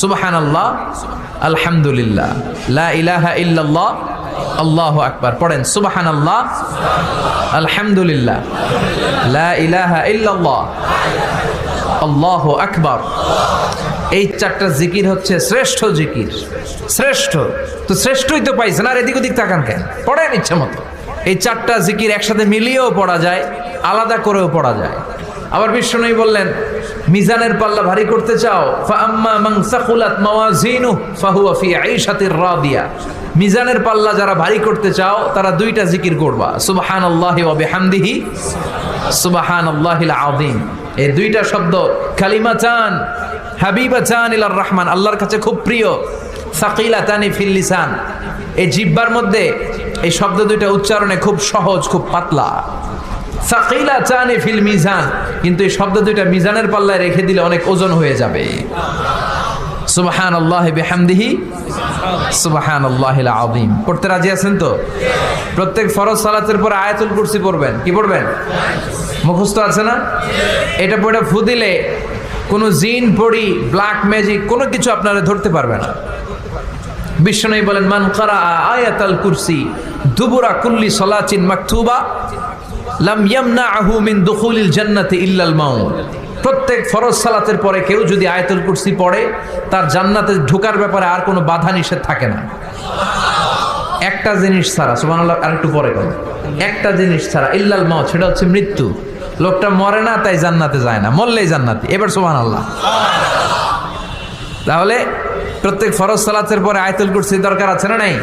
সুবহানাল্লাহ, আলহামদুলিল্লাহ, লা ইলাহা ইল্লাল্লাহ, আল্লাহু আকবার। পড়েন সুবহানাল্লাহ, আলহামদুলিল্লাহ, লা ইলাহা ইল্লাল্লাহ, আল্লাহু আকবার। এই চারটা জিকির হচ্ছে শ্রেষ্ঠ জিকির। শ্রেষ্ঠ তো শ্রেষ্ঠই তো পাইছেন, আর এদিক ওদিক তাকান কেন? পড়েন ইচ্ছা মতো। এই চারটা জিকির একসাথে মিলিয়েও পড়া যায়, আলাদা করেও পড়া যায়। আবার বিশ্বনবী বললেন, মিজানের পাল্লা ভারী করতে চাও, ফাআম্মা মান সাকুলাত মাওয়াজিনুহু ফাহুয়া ফি আইশাতির রাদিয়া। মিজানের পাল্লা যারা ভারী করতে চাও তারা দুইটা জিকির করবা, সুবহানাল্লাহি ওয়া বিহামদিহি, সুবহানাল্লাহিল আযীম। এই দুইটা শব্দ কালিমাতান হাবিবাতান ইলার রহমান, আল্লাহর কাছে খুব প্রিয়। সাকিলাতানি ফিল লিসান, এই জিহ্বার মধ্যে এই শব্দ দুইটা উচ্চারণে খুব সহজ, খুব পাতলা। সাকিলাতানি ফিল মিজান, কিন্তু এই শব্দ দুইটা মিজানের পাল্লায় রেখে দিলে অনেক ওজন হয়ে যাবে। সুবহানাল্লাহি বিহামদিহি, সুবহানাল্লাহিল আযীম। পড়তে রাজি আছেন তো? প্রত্যেক ফরজ সালাতের পর আয়াতুল কুরসি পড়বেন। কি পড়বেন? মুখস্থ আছে না? এটা পড়ে ফু দিলে কোনো জিন পড়ি, ব্ল্যাক ম্যাজিক কোনো কিছু আপনারা ধরতে পারবে না। বিশ্বনবী বলেন, মান ক্বারা আয়াতাল কুরসি দুবুরা কুল্লি সালাতিন মাকতুবা লাম ইয়ামনাহু মিন দুখুলিল জান্নাতি ইল্লাল মাউত। প্রত্যেক ফরজ সালাতের পরে কেউ যদি আয়াতুল কুরসি পড়ে, তার জান্নাতে ঢোকার ব্যাপারে আর কোনো বাধা নিষেধ থাকে না। একটা জিনিস ছাড়া, সুবহানাল্লাহ, আরেকটু পরে বল, একটা জিনিস ছাড়া, ইল্লাল মাউত, সেটা হচ্ছে মৃত্যু। লোকটা মরে না তাই জান্নাতে যায় না, মরলেই জান্নাতি। এবার সুবহানাল্লাহ। তাহলে প্রত্যেক ফরজ সালাতের পরে আয়াতুল কুরসি দরকার আছে না নাই?